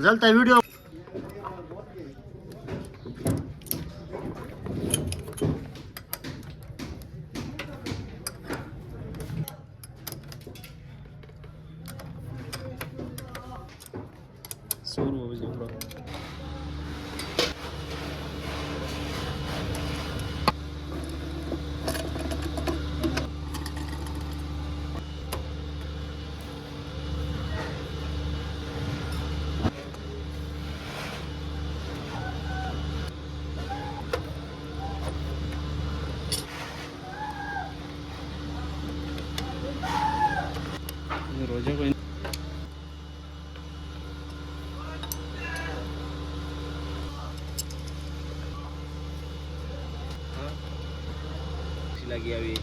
झालता व्हिडिओ. रोजा कोई lagi awi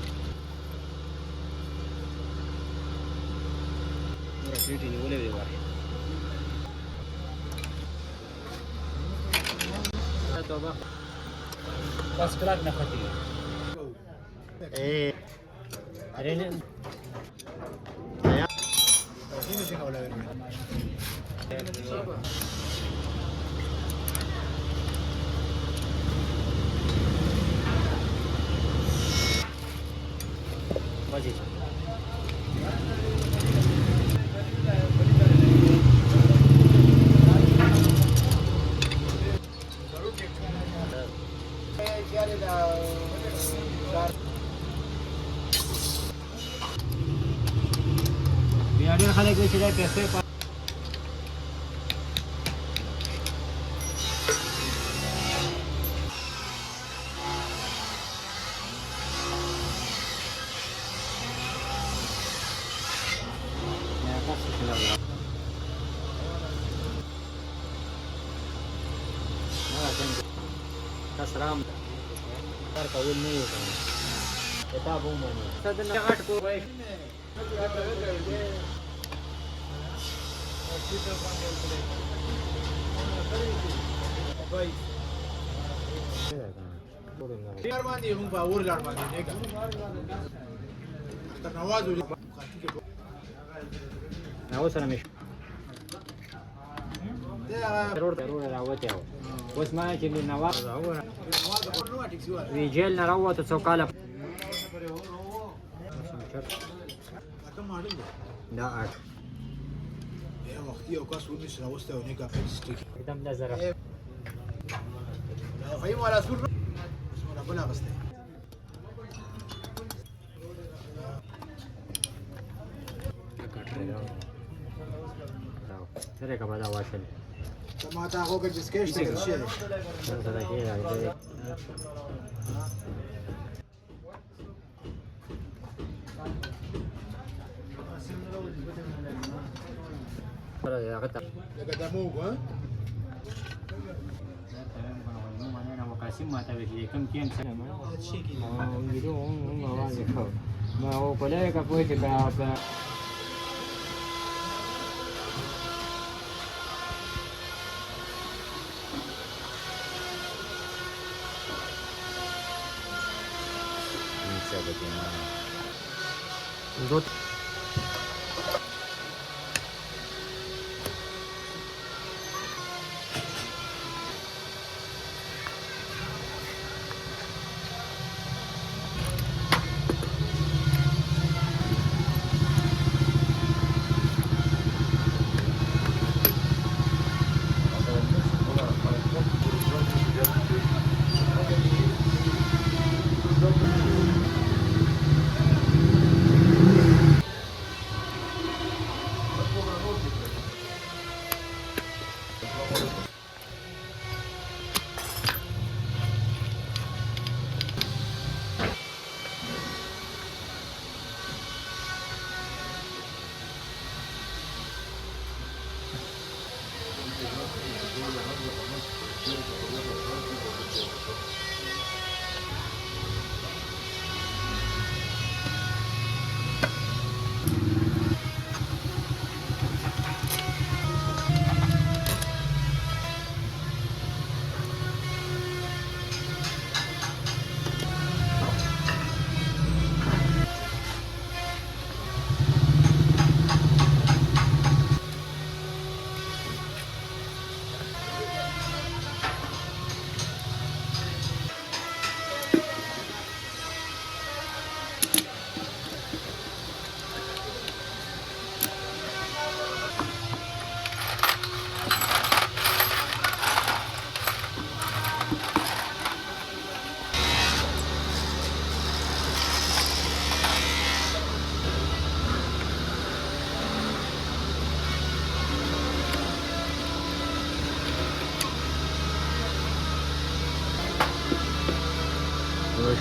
murah sini ni boleh lewat atau apa pas kelak nak hati ada ni saya ini sih kalau lewat Wajib. Biarin खाने के लिए पैसे Kasram tar kawin नहीं होता है किताबों में सदन 8 को भाई यार मानी हूं बावर लाड मानी देगा तर नवाज हो नाव सलामेश रोड راوته اوس ما چې نواز ویجل نه راوته څوکاله دا اټ یو وخت یو کس ونیس راوسته او نه کا پېسټیک دم نظر فایم ولا سور ولا بلا غسته سره کا بدا واشل Mata ako ka just cash take shit. Para ya kata. Kata mo ko. Mana nama Kasim mata besi kam kian sana mana. Oh gitu awal ko. Mau boleh ka pun kita Good.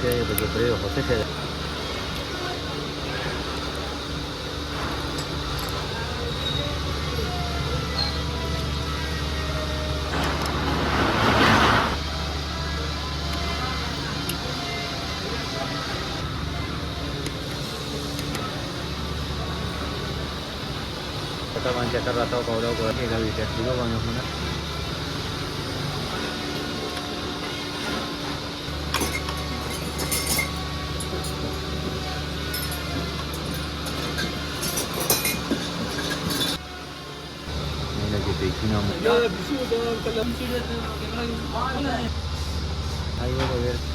que porque creo José que estaban ya cada rato con lo que había que estudiar cuando fue mira que te hicimos ahí voy a ver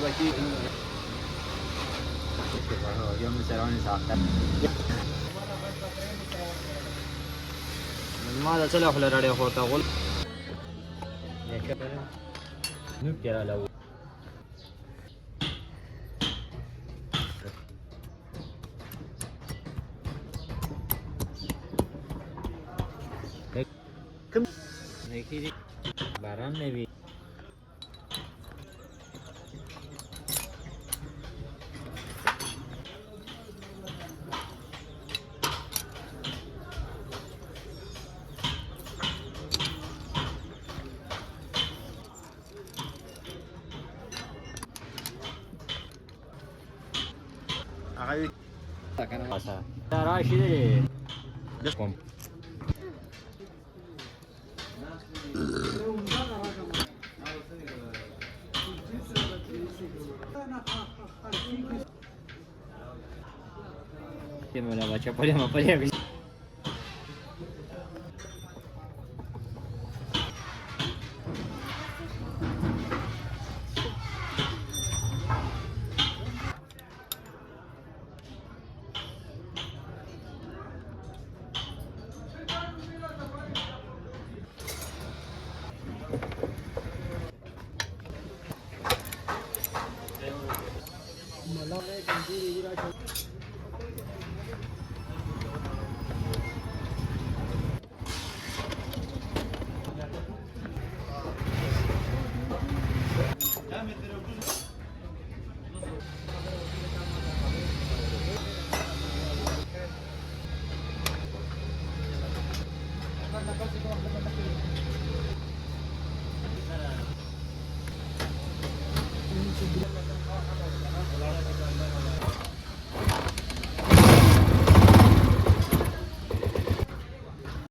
aquí yo me será en esa ماذا चला खिला रहा होता बोल نبكي على الأول كم نيكي باران نبي Pasa. Rashid. Deskom. Dia malah baca apa dia.